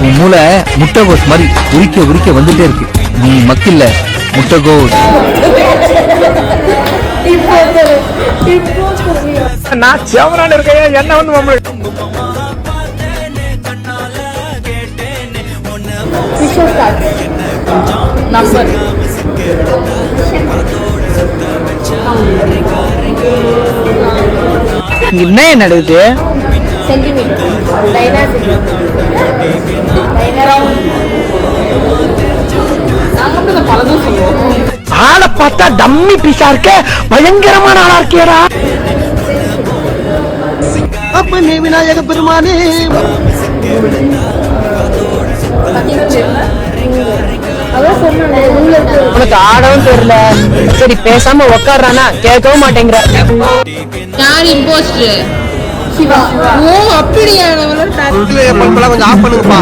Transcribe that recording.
உன் மூளை முட்டைகோஸ் மாதிரி உரிக்க உரிக்க வந்துட்டே இருக்கு. நீ மக்கில்ல முட்டைகோஸ். நான் சேவரான இருக்கேன். என்ன வந்து என்ன நடக்குது? ஆளை பார்த்தா டம்மி பீஸா இருக்க, பயங்கரமான ஆளா இருக்கேடா. அப்பனே விநாயக பெருமானே. உனக்கு ஆடவும் தெரியல. சரி பேசாம உக்காடுறானா கேட்கவும் மாட்டேங்கிற. யார் இம்போஸ்டர்? சிவா. ஓ அப்படியா? கொஞ்சம் ஆஃப் பண்ணுங்கப்பா.